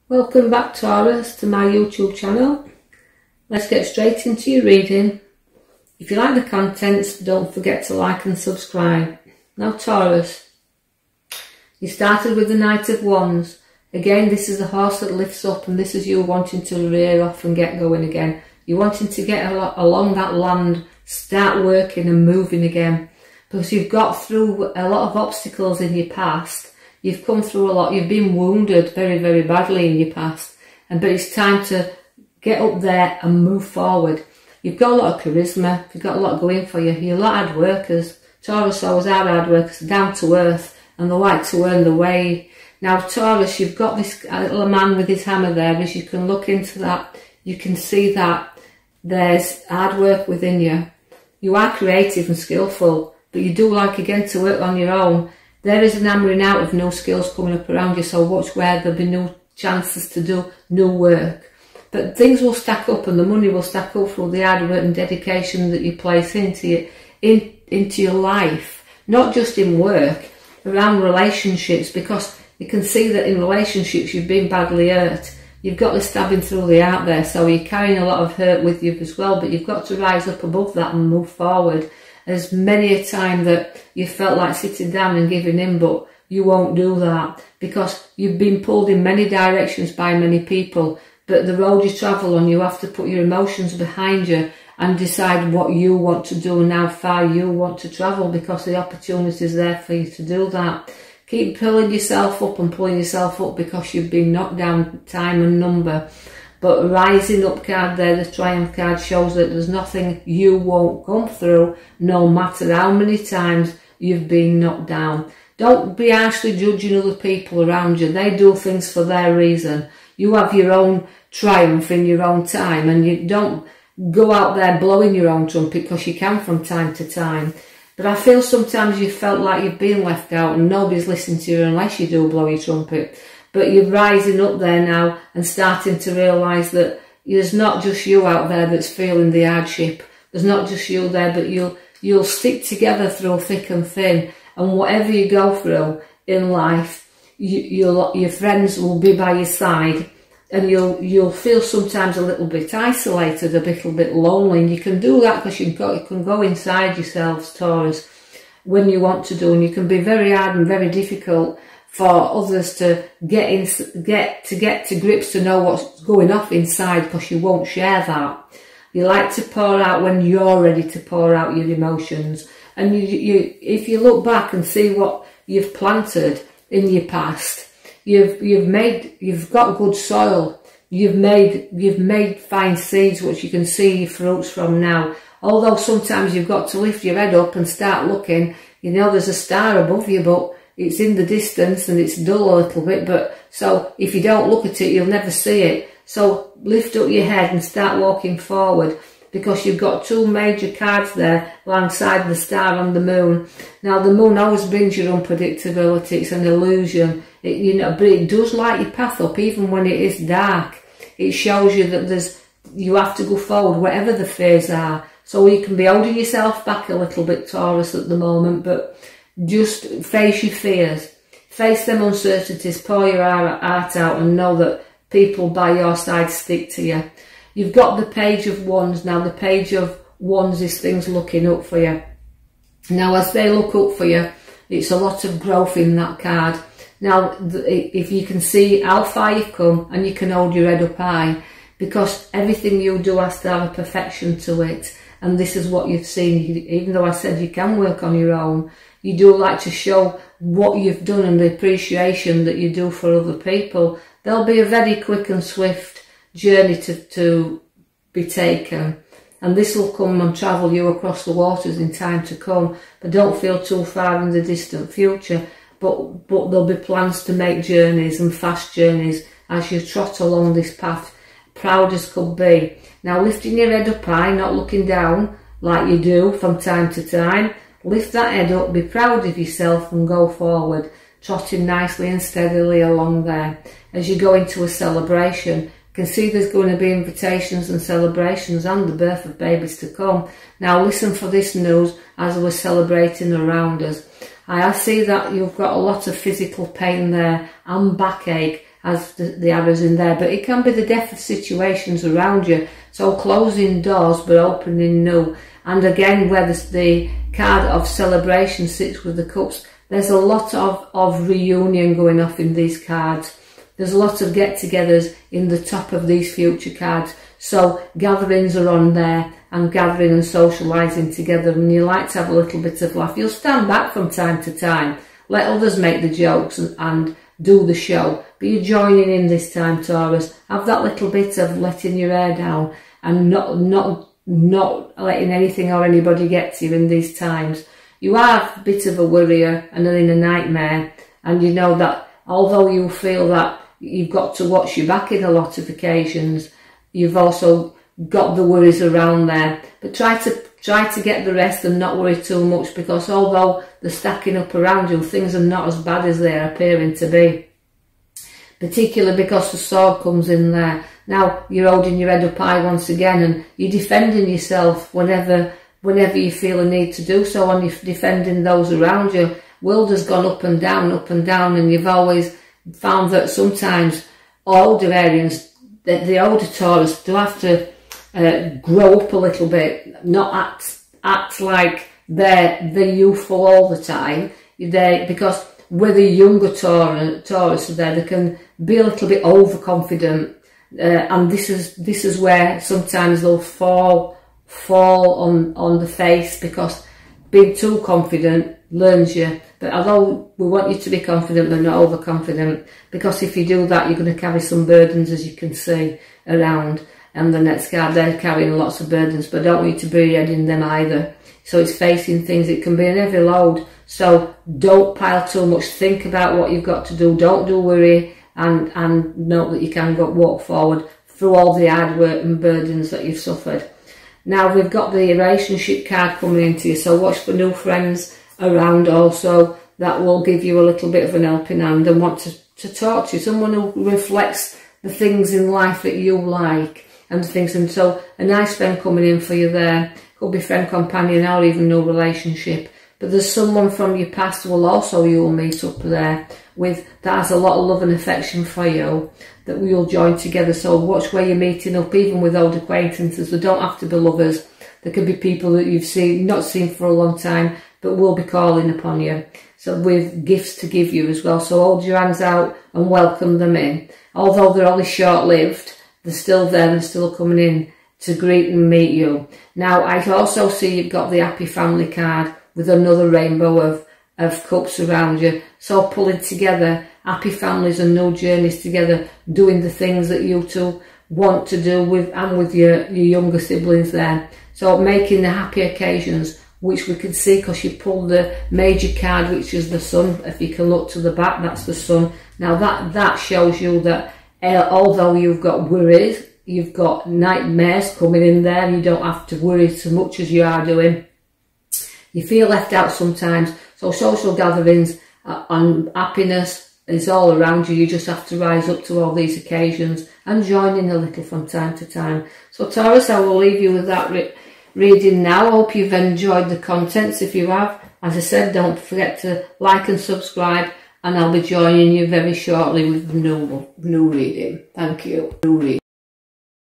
Welcome back, Taurus, to my YouTube channel. Let's get straight into your reading. If you like the contents, don't forget to like and subscribe. Now, Taurus, you started with the Knight of Wands. Again, this is the horse that lifts up, and this is you wanting to rear off and get going again. You're wanting to get along that land, start working and moving again. Because you've got through a lot of obstacles in your past. You've come through a lot. You've been wounded very, very badly in your past. But it's time to get up there and move forward. You've got a lot of charisma. You've got a lot going for you. You're a lot of hard workers. Taurus always are hard workers, down to earth, and they like to earn the way. Now, Taurus, you've got this little man with his hammer there. As you can look into that, you can see that there's hard work within you. You are creative and skillful, but you do like, again, to work on your own. There is an hammering out of new skills coming up around you, so watch where there'll be new chances to do new work. But things will stack up, and the money will stack up through the hard work and dedication that you place into your life, not just in work, around relationships, because you can see that in relationships you've been badly hurt. You've got the stabbing through the heart there, so you're carrying a lot of hurt with you as well, but you've got to rise up above that and move forward. There's many a time that you felt like sitting down and giving in, but you won't do that because you've been pulled in many directions by many people. But the road you travel on, you have to put your emotions behind you and decide what you want to do and how far you want to travel, because the opportunity is there for you to do that. Keep pulling yourself up and pulling yourself up, because you've been knocked down time and number. But rising up card there, the Triumph card, shows that there's nothing you won't come through, no matter how many times you've been knocked down. Don't be harshly judging other people around you. They do things for their reason. You have your own triumph in your own time, and you don't go out there blowing your own trumpet, because you can from time to time. But I feel sometimes you felt like you've been left out and nobody's listening to you unless you do blow your trumpet. But you're rising up there now and starting to realise that there's not just you out there that's feeling the hardship. There's not just you there, but you'll stick together through thick and thin. And whatever you go through in life, your friends will be by your side, and you'll feel sometimes a little bit isolated, a little bit lonely. And you can do that because you can go inside yourselves, Taurus, when you want to do, and you can be very hard and very difficult for others to get to grips, to know what's going off inside, because you won't share that. You like to pour out when you're ready to pour out your emotions. And if you look back and see what you've planted in your past, you've got good soil. You've made fine seeds which you can see your fruits from now. Although sometimes you've got to lift your head up and start looking. You know there's a star above you, but it's in the distance and it's dull a little bit, but so if you don't look at it, you'll never see it. So lift up your head and start walking forward, because you've got two major cards there alongside the star and the moon. Now, the moon always brings you unpredictability. It's an illusion, but it does light your path up even when it is dark. It shows you that you have to go forward, whatever the fears are. So you can be holding yourself back a little bit, Taurus, at the moment, but just face your fears, face them uncertainties, pour your heart out, and know that people by your side stick to you. You've got the Page of Wands. Now, the Page of Wands is things looking up for you. Now, as they look up for you, it's a lot of growth in that card. Now, if you can see how far you've come, and you can hold your head up high, because everything you do has to have a perfection to it. And this is what you've seen. Even though I said you can work on your own, you do like to show what you've done and the appreciation that you do for other people. There'll be a very quick and swift journey to be taken. And this will come and travel you across the waters in time to come. But don't feel too far in the distant future. But there'll be plans to make journeys, and fast journeys, as you trot along this path, proud as could be. Now, lifting your head up high, not looking down like you do from time to time. Lift that head up, be proud of yourself, and go forward, trotting nicely and steadily along there. As you go into a celebration, you can see there's going to be invitations and celebrations and the birth of babies to come. Now listen for this news as we're celebrating around us. I see that you've got a lot of physical pain there and backache has the arrows in there, but it can be the death of situations around you. So closing doors but opening new. And again, where the card of celebration sits with the cups, there's a lot of reunion going off in these cards. There's a lot of get-togethers in the top of these future cards. So gatherings are on there, and gathering and socialising together, and you like to have a little bit of laugh. You'll stand back from time to time, let others make the jokes and do the show, but you're joining in this time, Taurus. Have that little bit of letting your hair down and not letting anything or anybody get to you in these times. You are a bit of a worrier and in a nightmare, and you know that although you feel that you've got to watch your back in a lot of occasions, you've also got the worries around there. But try to get the rest and not worry too much, because although they're stacking up around you, things are not as bad as they're appearing to be. Particularly because the sword comes in there. Now you're holding your head up high once again, and you're defending yourself whenever you feel a need to do so, and you're defending those around you. World has gone up and down, and you've always found that sometimes older Arians, the older Taurus, do have to grow up a little bit, not act like they're youthful all the time. Because with a younger Taurus there, they can be a little bit overconfident, and this is where sometimes they'll fall on the face, because being too confident learns you. But although we want you to be confident but not overconfident, because if you do that, you're going to carry some burdens, as you can see around. And the next card, they're carrying lots of burdens, but I don't want you to be heading them either. So it's facing things. It can be an heavy load. So don't pile too much. Think about what you've got to do. Don't do worry, and know that you can walk forward through all the hard work and burdens that you've suffered. Now we've got the relationship card coming into you. So watch for new friends around also that will give you a little bit of an helping hand and want to talk to you. Someone who reflects the things in life that you like and things. And so a nice friend coming in for you there. Could be friend, companion, or even no relationship. But there's someone from your past you'll meet up there with, that has a lot of love and affection for you, that we'll join together. So watch where you're meeting up, even with old acquaintances. They don't have to be lovers. There could be people that you've not seen for a long time, but will be calling upon you. So with gifts to give you as well. So hold your hands out and welcome them in. Although they're only short-lived, they're still there and still coming in to greet and meet you. Now I also see you've got the happy family card with another rainbow of cups around you. So pulling together happy families and new journeys together, doing the things that you two want to do with your younger siblings there. So making the happy occasions, which we can see because you pulled the major card, which is the sun. If you can look to the back, that's the sun. Now that shows you that although you've got worries, you've got nightmares coming in there, you don't have to worry so much as you are doing. You feel left out sometimes. So social gatherings and happiness is all around you. You just have to rise up to all these occasions and join in a little from time to time. So Taurus, I will leave you with that reading now. I hope you've enjoyed the contents. If you have, as I said, don't forget to like and subscribe, and I'll be joining you very shortly with the new reading. Thank you.